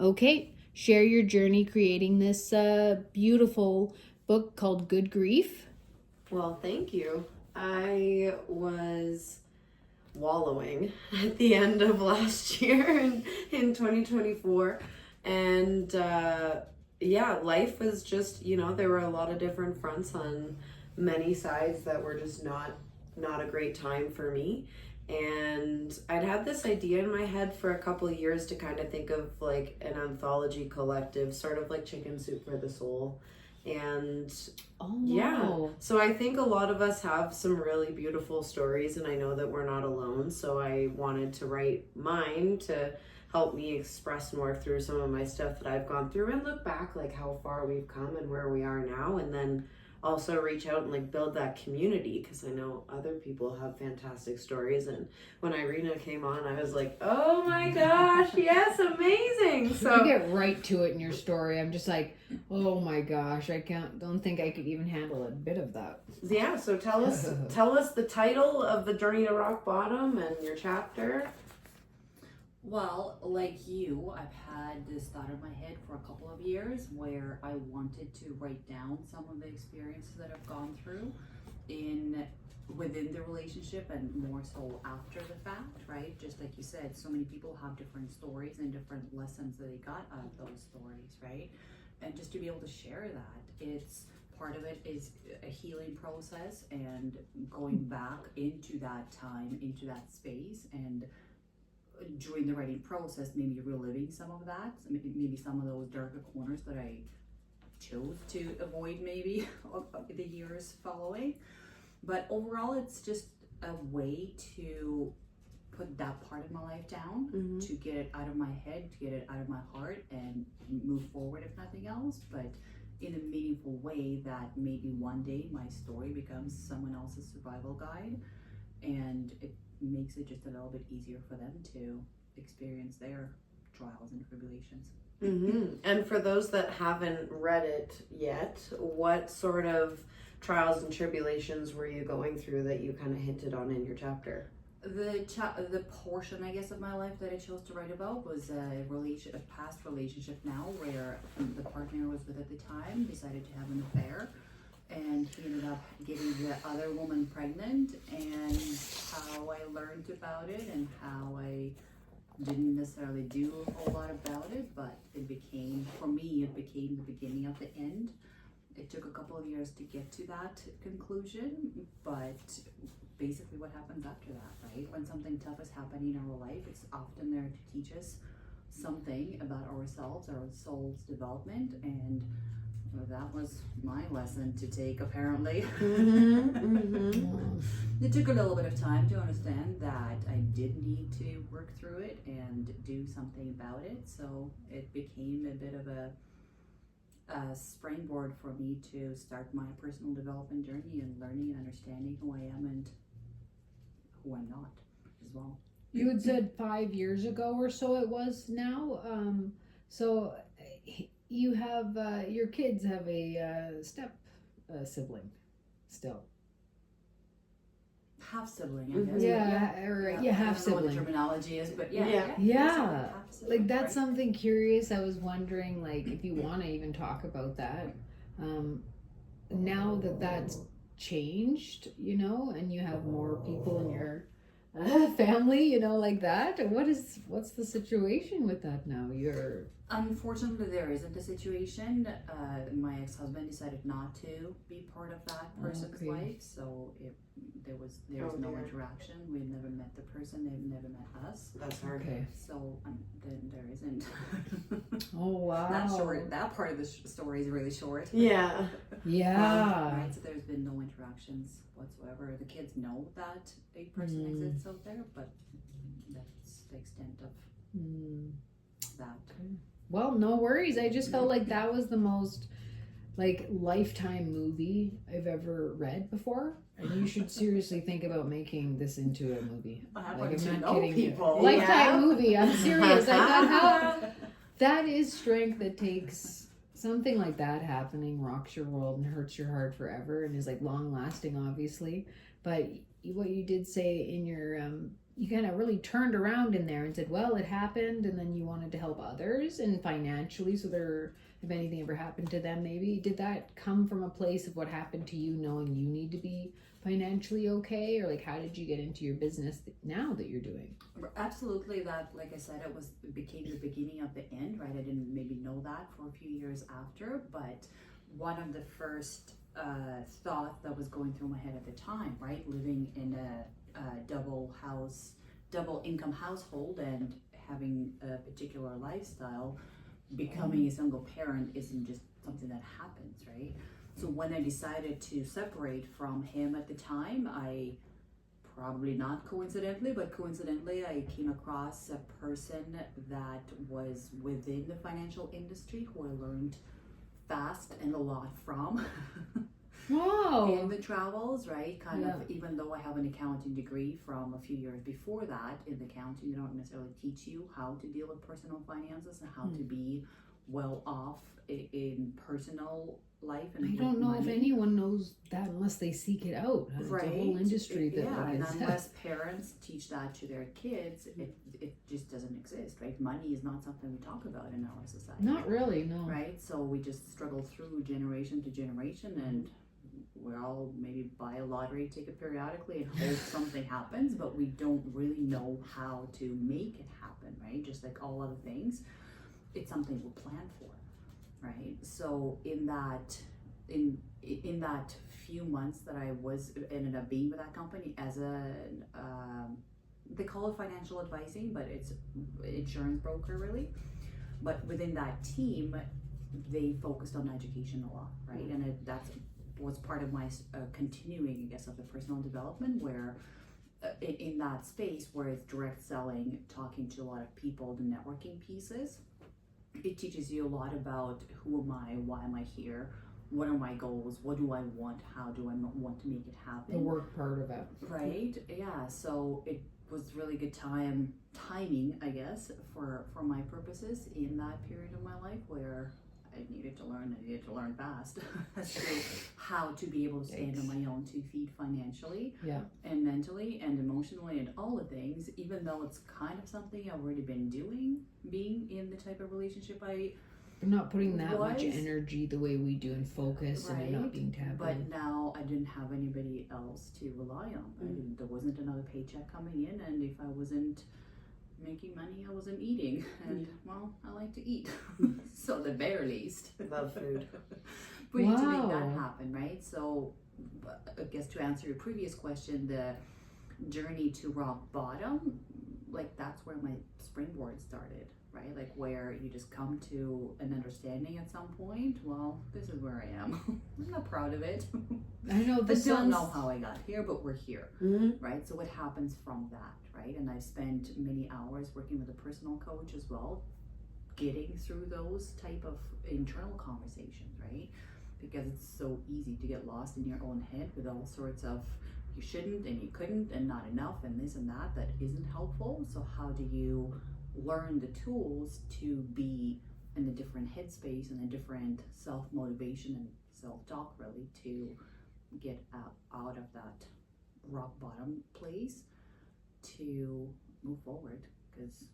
Okay, share your journey creating this beautiful book called Good Grief. Well, thank you. I was wallowing at the end of last year in 2024. And life was just, there were a lot of different fronts on many sides that were just not a great time for me. And I'd had this idea in my head for a couple of years to kind of think of like an anthology collective, sort of like Chicken Soup for the Soul. And so I think a lot of us have some really beautiful stories, and I know that we're not alone. So I wanted to write mine to help me express more through some of my stuff that I've gone through and look back like how far we've come and where we are now, and then also reach out and like build that community, because I know other people have fantastic stories. And when Irina came on, I was like, oh my gosh, yes, amazing. So you get right to it in your story. I'm just like, oh my gosh, don't think I could even handle a bit of that. Yeah, so tell us the title of the Journey to Rock Bottom and your chapter. Well, like you, I've had this thought in my head for a couple of years where I wanted to write down some of the experiences that I've gone through within the relationship, and more so after the fact, right? Just like you said, so many people have different stories and different lessons that they got out of those stories, right? And just to be able to share that, it's part of it is a healing process and going back into that time, into that space, and during the writing process, maybe reliving some of that, maybe some of those darker corners that I chose to avoid maybe the years following. But overall, it's just a way to put that part of my life down, to get it out of my head, to get it out of my heart, and move forward if nothing else, but in a meaningful way that maybe one day my story becomes someone else's survival guide, and it makes it just a little bit easier for them to experience their trials and tribulations. And for those that haven't read it yet, what sort of trials and tribulations were you going through that you kind of hinted on in your chapter? The portion, I guess, of my life that I chose to write about was a past relationship now, where the partner I was with at the time decided to have an affair, and he ended up getting the other woman pregnant, and how I learned about it and how I didn't necessarily do a whole lot about it, but for me, it became the beginning of the end. It took a couple of years to get to that conclusion, but basically what happens after that, right? When something tough is happening in our life, it's often there to teach us something about ourselves, our soul's development, and that was my lesson to take, apparently. It took a little bit of time to understand that I did need to work through it and do something about it. So it became a bit of a springboard for me to start my personal development journey and learning and understanding who I am and who I'm not as well. You had said 5 years ago or so it was now. So you have, your kids have a step sibling still. Half sibling, I guess. Yeah, half sibling. I don't know what the terminology is, but yeah. Like that's something curious. I was wondering, like, if you want to even talk about that. Now that that's changed, and you have more people in your family, like that. What's the situation with that now? Unfortunately, there isn't a situation. My ex-husband decided not to be part of that person's life, so there was no interaction. We never met the person; they've never met us. That's hard. Okay. So then there isn't. Oh wow! That part of the story is really short. Yeah. Right. So there's been no interactions whatsoever. The kids know that a person exists out there, but that's the extent of that. Okay. Well, no worries. I just felt like that was the most lifetime movie I've ever read before, and you should seriously think about making this into a movie. I'm not kidding. People. Lifetime movie. I'm serious. I thought how that is strength that takes something like that happening, rocks your world and hurts your heart forever, and is long lasting, obviously. But what you did say in your you kind of really turned around in there and said, well, it happened, and then you wanted to help others and financially, so there, if anything ever happened to them, maybe, did that come from a place of what happened to you, knowing you need to be financially okay, or like how did you get into your business now that you're doing? Absolutely, that, like I said, it became the beginning of the end, right? I didn't maybe know that for a few years after, but one of the first thought that was going through my head at the time, right? Living in a double income household and having a particular lifestyle, becoming a single parent isn't just something that happens, right? So when I decided to separate from him at the time, I probably not coincidentally, but coincidentally, I came across a person that was within the financial industry who I learned fast and a lot from. Wow. In the travels, right? Kind of, even though I have an accounting degree from a few years before that, in accounting, they don't necessarily teach you how to deal with personal finances and how to be well off in personal life. And I don't know money. if anyone knows that unless they seek it out. Right. It's a whole industry that and is. unless parents teach that to their kids, it just doesn't exist, right? Money is not something we talk about in our society. Not really, no. Right? So we just struggle through generation to generation, and we all maybe buy a lottery ticket periodically and hope something happens, but we don't really know how to make it happen, right? Just like all other things, it's something we'll plan for, right? So in that few months that I ended up being with that company as they call it financial advising, but it's insurance broker really. But within that team, they focused on education a lot, right? And that's was part of my continuing, I guess, of the personal development, where in that space where it's direct selling, talking to a lot of people, the networking pieces, it teaches you a lot about who am I, why am I here, what are my goals, what do I want, how do I want to make it happen. The work part of it. Right, yeah, so it was really good timing, I guess, for my purposes in that period of my life where I needed to learn fast as to how to be able to stand on my own 2 feet financially, and mentally and emotionally and all the things, even though it's kind of something I've already been doing, being in the type of relationship I not putting that much energy the way we do and focus, right? And not being tapped but in. now I didn't have anybody else to rely on. There wasn't another paycheck coming in, and if I wasn't making money, I wasn't eating, and well, I like to eat, so the very least. Love food. We need to make that happen, right? So I guess to answer your previous question, the journey to rock bottom, like that's where my springboard started, right? Like where you just come to an understanding at some point, well, this is where I am. I'm not proud of it. I know I don't know how I got here, but we're here, right? So what happens from that, right? And I've spent many hours working with a personal coach as well, getting through those type of internal conversations, right? Because it's so easy to get lost in your own head with all sorts of you shouldn't and you couldn't and not enough and this and that isn't helpful. So how do you learn the tools to be in a different headspace and a different self-motivation and self-talk really to get out of that rock bottom place to move forward, because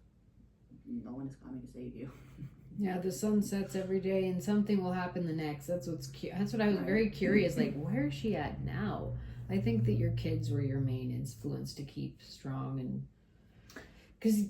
no one is coming to save you. Yeah, the sun sets every day and something will happen the next. That's what I was very curious, like where is she at now? I think that your kids were your main influence to keep strong, and because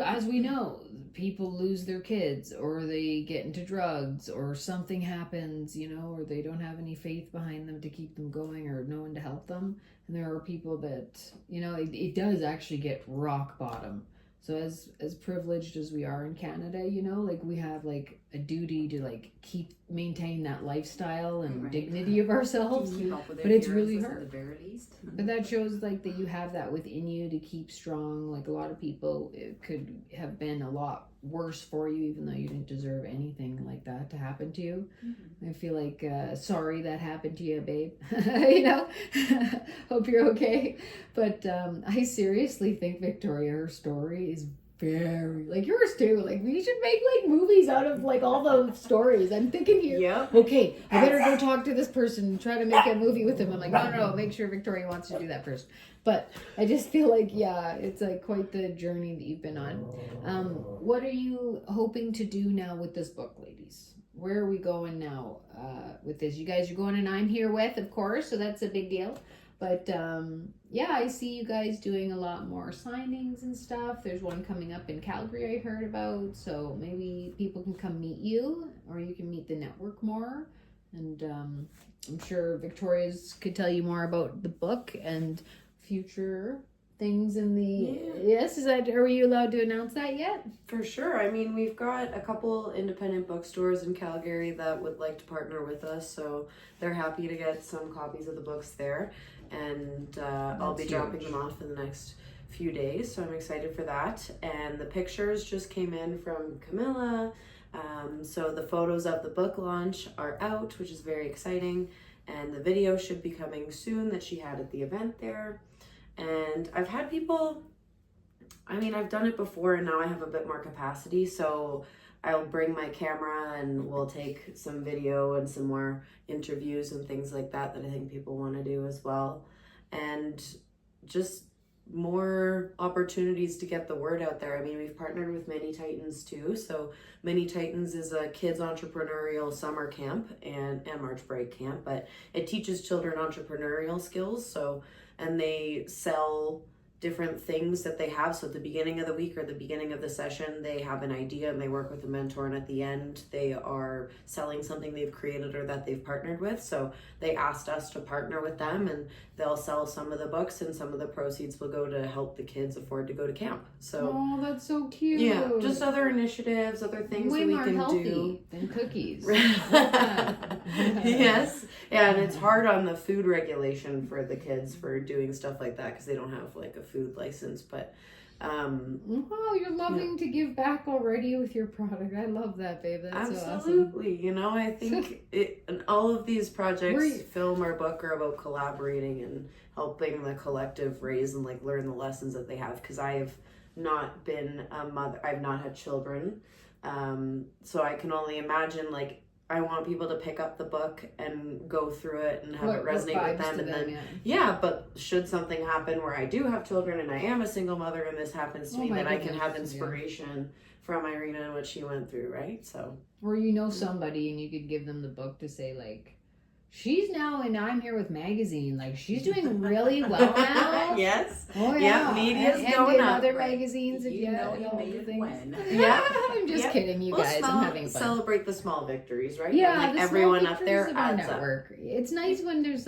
as we know, people lose their kids or they get into drugs or something happens, or they don't have any faith behind them to keep them going or no one to help them. And there are people that, it does actually get rock bottom. So as privileged as we are in Canada, like we have like a duty to like maintain that lifestyle and dignity of ourselves. But it's really hard. At the very least. But that shows like that you have that within you to keep strong. Like a lot of people, it could have been a lot worse for you, even though you didn't deserve anything like that to happen to you. I feel like sorry that happened to you, babe. Hope you're okay. But I seriously think Victoria, her story is very, like yours too. Like we should make like movies out of like all those stories. I'm thinking here. Yep. Okay, I better go talk to this person and try to make a movie with him. I'm like, no, make sure Victoria wants to do that first. But I just feel like, yeah, it's like quite the journey that you've been on. What are you hoping to do now with this book, ladies? Where are we going now with this? You guys are going and I'm here with, of course, so that's a big deal. But yeah, I see you guys doing a lot more signings and stuff. There's one coming up in Calgary I heard about, so maybe people can come meet you or you can meet the network more. And I'm sure Victoria's could tell you more about the book and future things in the yes, are you allowed to announce that yet? For sure. I mean, we've got a couple independent bookstores in Calgary that would like to partner with us, so they're happy to get some copies of the books there, and I'll be dropping them off in the next few days, so I'm excited for that. And the pictures just came in from Camilla, so the photos of the book launch are out, which is very exciting, and the video should be coming soon that she had at the event there. And I've had people, I mean, I've done it before and now I have a bit more capacity, so I'll bring my camera and we'll take some video and some more interviews and things like that I think people want to do as well. And just more opportunities to get the word out there. I mean, we've partnered with Mini Titans too. So Mini Titans is a kids entrepreneurial summer camp and March break camp, but it teaches children entrepreneurial skills. So, and they sell different things that they have. So at the beginning of the week or the beginning of the session, they have an idea and they work with a mentor, and at the end they are selling something they've created or that they've partnered with. So they asked us to partner with them, and they'll sell some of the books and some of the proceeds will go to help the kids afford to go to camp. So oh, that's so cute. Yeah, just other initiatives, other things way that we more can healthy do than cookies. Yes. Yeah, and it's hard on the food regulation for the kids for doing stuff like that because they don't have like a food license. But wow, you're loving to give back already with your product. I love that, babe. That's absolutely so awesome. You know, I think and all of these projects, film or book, are about collaborating and helping the collective raise and like learn the lessons that they have, because I have not been a mother, I've not had children, so I can only imagine, like, I want people to pick up the book and go through it and have it resonate with them. And then, yeah, but should something happen where I do have children and I am a single mother and this happens to me, then I can have inspiration from Irina and what she went through, right? So, or you know somebody and you could give them the book to say, like, she's now in I'm Here With magazine. Like, she's doing really well now. Yes. Oh yeah. Media's and going in up. other magazines. You know you made it when. Yeah. I'm just kidding, you guys. I'm having fun. Celebrate the small victories, right? Yeah, and, like, everyone up there adds up. It's nice when there's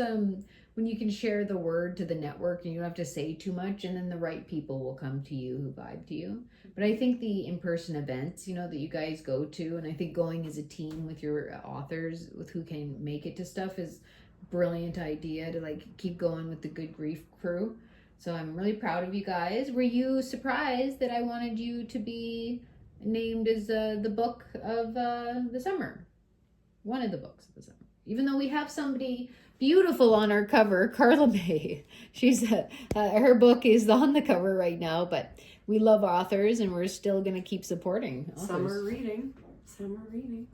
when you can share the word to the network and you don't have to say too much, and then the right people will come to you who vibe to you. But I think the in-person events, you know, that you guys go to, and I think going as a team with your authors, with who can make it to stuff, is a brilliant idea to like keep going with the Good Grief crew. So I'm really proud of you guys. Were you surprised that I wanted you to be named as the book of the summer? One of the books of the summer. Even though we have somebody beautiful on our cover, Carla May. She's her book is on the cover right now, but we love authors and we're still going to keep supporting authors. Summer reading.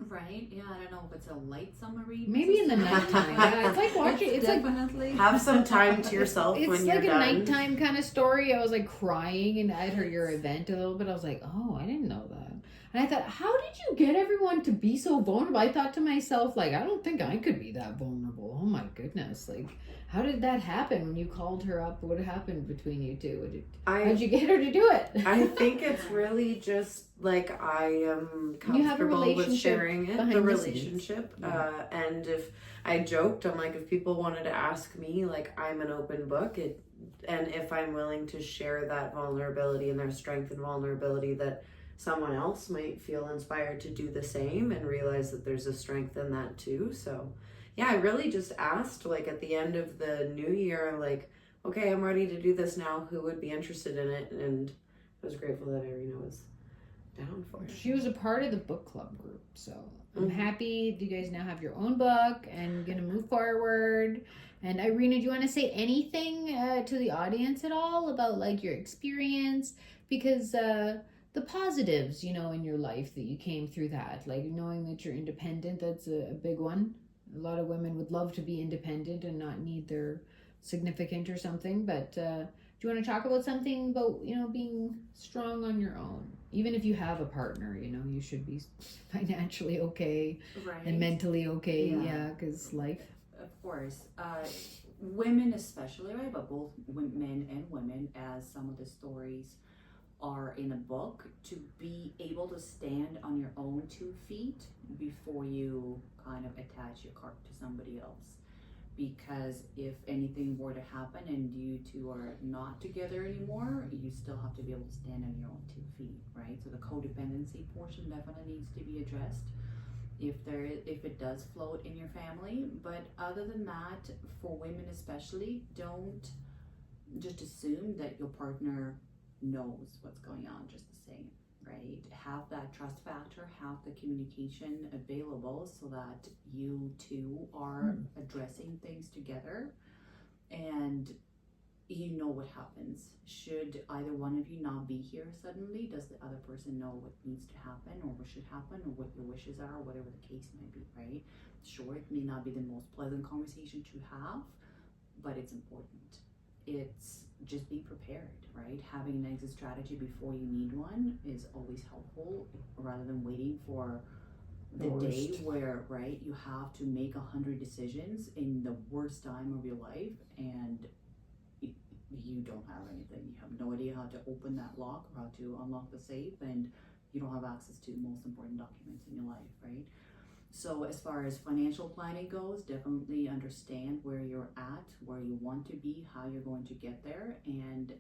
Right? Yeah, I don't know if it's a light summer read. Maybe in the nighttime. Yeah, it's like watching. It's definitely. Like have some time to yourself when you're done. It's like a nighttime kind of story. I was like crying, and I'd heard your event a little bit. I was like, oh, I didn't know that. And I thought, how did you get everyone to be so vulnerable? I thought to myself, like, I don't think I could be that vulnerable. Oh my goodness. Like, how did that happen when you called her up? What happened between you two? How'd you get her to do it? I think it's really just like I am comfortable with sharing it, the relationship. And if I joked, I'm like, if people wanted to ask me, like, I'm an open book. And if I'm willing to share that vulnerability and their strength and vulnerability, that someone else might feel inspired to do the same and realize that there's a strength in that too. So yeah, I really just asked, like, at the end of the new year, like, okay, I'm ready to do this now. Who would be interested in it? And I was grateful that Irina was down for it. She was a part of the book club group. So I'm happy you guys now have your own book and going to move forward. And Irina, do you want to say anything to the audience at all about like your experience? Because the positives, you know, in your life that you came through that, like knowing that you're independent. That's a big one. A lot of women would love to be independent and not need their significant or something. But do you want to talk about something about, you know, being strong on your own? Even if you have a partner, you know, you should be financially okay Right. and mentally okay. Yeah. Yeah, because life. Of course. Women especially, right? But both men and women, as some of the stories are in a book, to be able to stand on your own 2 feet before you kind of attach your cart to somebody else. Because if anything were to happen and you two are not together anymore, you still have to be able to stand on your own 2 feet, right? So the codependency portion definitely needs to be addressed if it does float in your family. But other than that, for women especially, don't just assume that your partner knows what's going on just the same, right? Have that trust factor, have the communication available so that you two are addressing things together, and you know what happens. Should either one of you not be here suddenly, does the other person know what needs to happen or what should happen or what your wishes are, whatever the case may be, right? Sure, it may not be the most pleasant conversation to have, but it's important. It's just be prepared, right? Having an exit strategy before you need one is always helpful, rather than waiting for the day where, right, you have to make 100 decisions in the worst time of your life, and you don't have anything. You have no idea how to open that lock or how to unlock the safe, and you don't have access to the most important documents in your life, right? So as far as financial planning goes, definitely understand where you're at, where you want to be, how you're going to get there. And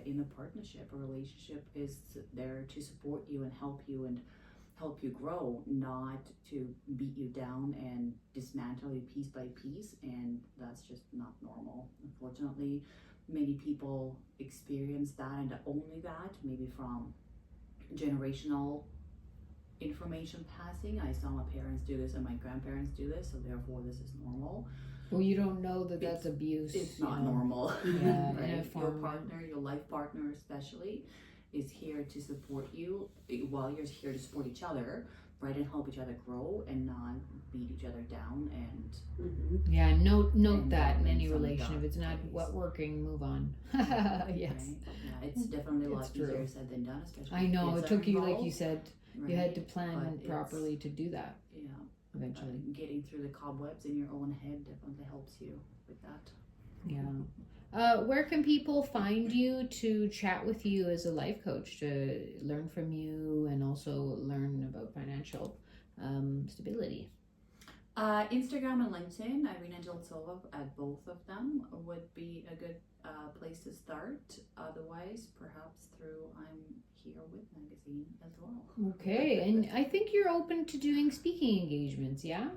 in a partnership, a relationship is there to support you and help you grow, not to beat you down and dismantle you piece by piece. And that's just not normal. Unfortunately, many people experience that, and only that, maybe from generational information passing. I saw my parents do this and my grandparents do this, so therefore this is normal. Well, you don't know that that's abuse. It's not normal. Yeah, right? Your partner, your life partner especially, is here to support you while you're here to support each other, right, and help each other grow and not beat each other down. And yeah, note and that in any some relation, if it's not days. what working, move on. Yes. Right? Yeah, it's definitely a lot It's easier true. said than done, especially I know, if it kids are took you, like involved, you said, right? you had to plan But properly to do that yeah, eventually. getting through the cobwebs in your own head definitely helps you with that. Yeah. Where can people find you to chat with you as a life coach, to learn from you and also learn about financial stability? Instagram and LinkedIn, Irina Jiltsova, at both of them would be a good place to start. Otherwise, perhaps through I'm Here With magazine as well. Okay, and I think you're open to doing speaking engagements, yeah?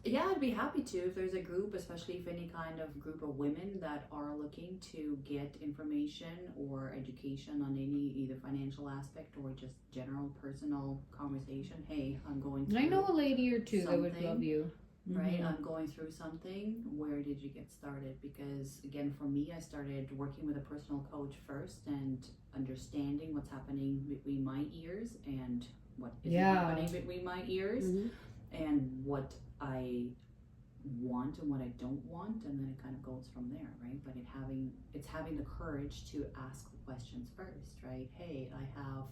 Yeah, I'd be happy to if there's a group, especially if any kind of group of women that are looking to get information or education on any either financial aspect or just general personal conversation. Hey, I'm going through I know a lady or two that would love you. right? I'm going through something. Where did you get started? Because again, for me, I started working with a personal coach first and understanding what's happening between my ears and what isn't happening between my ears, and what I want and what I don't want, and then it kind of goes from there, right? But it's having the courage to ask the questions first, right? Hey, I have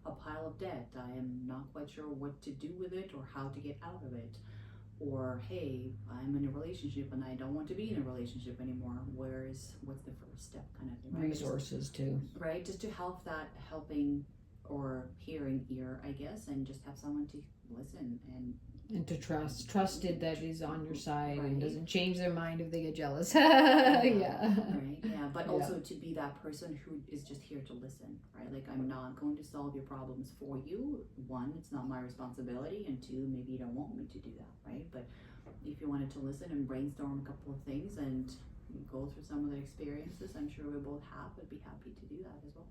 a pile of debt. I am not quite sure what to do with it or how to get out of it. Or hey, I'm in a relationship and I don't want to be in a relationship anymore. What's the first step, kind of thing, right? Resources too. Right, just to help that helping or hearing ear, I guess, and just have someone to listen and to trusted that is on your side and doesn't change their mind if they get jealous. Right, yeah. But also to be that person who is just here to listen, right? Like, I'm not going to solve your problems for you. One, it's not my responsibility, and two, maybe you don't want me to do that, right? But if you wanted to listen and brainstorm a couple of things and go through some of the experiences I'm sure we both have, I'd be happy to do that as well.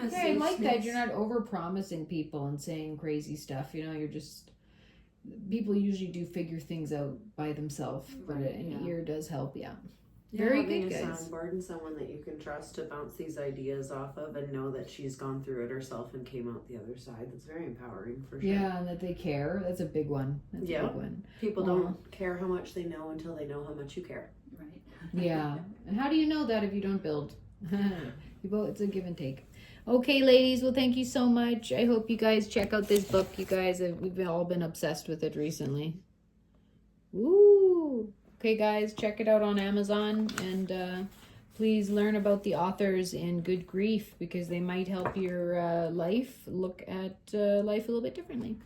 Okay, I like that. You're not over promising people and saying crazy stuff. You know, you're just, people usually do figure things out by themselves, but an ear does help. Yeah. Very having good, a guys. soundboard and someone that you can trust to bounce these ideas off of and know that she's gone through it herself and came out the other side. That's very empowering for sure. Yeah, and that they care. That's a big one. That's a big one. People don't care how much they know until they know how much you care. Right. Yeah. And how do you know that if you don't build? It's a give and take. Okay, ladies. Well, thank you so much. I hope you guys check out this book. You guys, we've all been obsessed with it recently. Woo! Okay, guys, check it out on Amazon, and please learn about the authors in Good Grief, because they might help your life look at life a little bit differently.